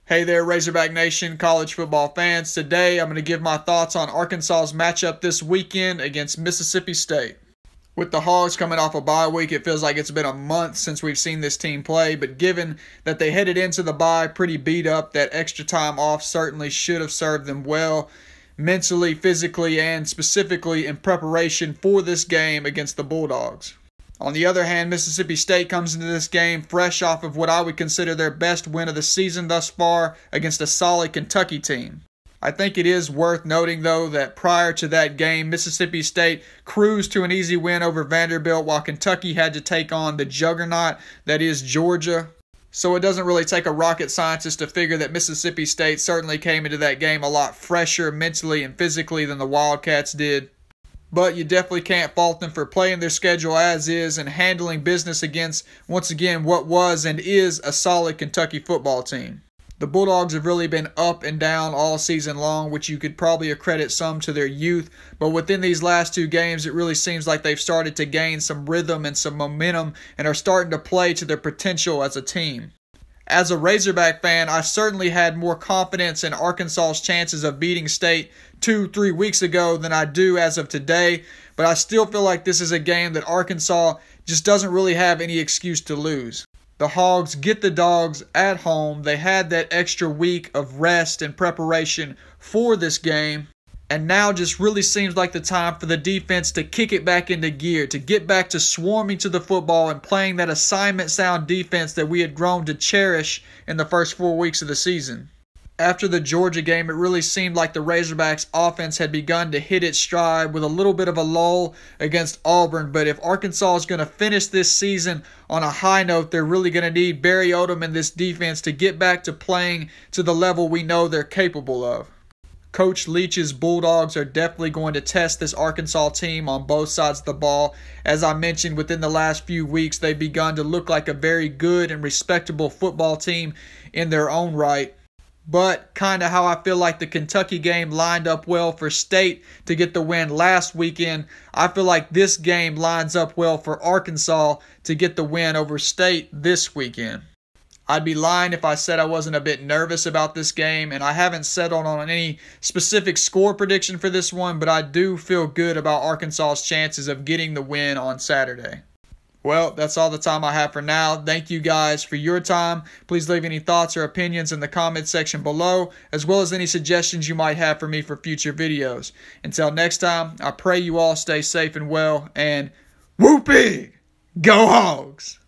Hey there, Razorback Nation, college football fans. Today, I'm going to give my thoughts on Arkansas's matchup this weekend against Mississippi State. With the Hogs coming off a bye week, it feels like it's been a month since we've seen this team play, but given that they headed into the bye pretty beat up, that extra time off certainly should have served them well, mentally, physically, and specifically in preparation for this game against the Bulldogs. On the other hand, Mississippi State comes into this game fresh off of what I would consider their best win of the season thus far against a solid Kentucky team. I think it is worth noting, though, that prior to that game, Mississippi State cruised to an easy win over Vanderbilt while Kentucky had to take on the juggernaut that is Georgia. So it doesn't really take a rocket scientist to figure that Mississippi State certainly came into that game a lot fresher mentally and physically than the Wildcats did. But you definitely can't fault them for playing their schedule as is and handling business against, once again, what was and is a solid Kentucky football team. The Bulldogs have really been up and down all season long, which you could probably accredit some to their youth. But within these last two games, it really seems like they've started to gain some rhythm and some momentum and are starting to play to their potential as a team. As a Razorback fan, I certainly had more confidence in Arkansas's chances of beating State 2-3 weeks ago than I do as of today, but I still feel like this is a game that Arkansas just doesn't really have any excuse to lose. The Hogs get the dogs at home. They had that extra week of rest and preparation for this game, and now just really seems like the time for the defense to kick it back into gear, to get back to swarming to the football and playing that assignment-sound defense that we had grown to cherish in the first 4 weeks of the season. After the Georgia game, it really seemed like the Razorbacks' offense had begun to hit its stride with a little bit of a lull against Auburn. But if Arkansas is going to finish this season on a high note, they're really going to need Barry Odom and this defense to get back to playing to the level we know they're capable of. Coach Leach's Bulldogs are definitely going to test this Arkansas team on both sides of the ball. As I mentioned, within the last few weeks, they've begun to look like a very good and respectable football team in their own right. But kind of how I feel like the Kentucky game lined up well for State to get the win last weekend, I feel like this game lines up well for Arkansas to get the win over State this weekend. I'd be lying if I said I wasn't a bit nervous about this game, and I haven't settled on any specific score prediction for this one, but I do feel good about Arkansas's chances of getting the win on Saturday. Well, that's all the time I have for now. Thank you guys for your time. Please leave any thoughts or opinions in the comment section below, as well as any suggestions you might have for me for future videos. Until next time, I pray you all stay safe and well, and whoop big! Go Hogs!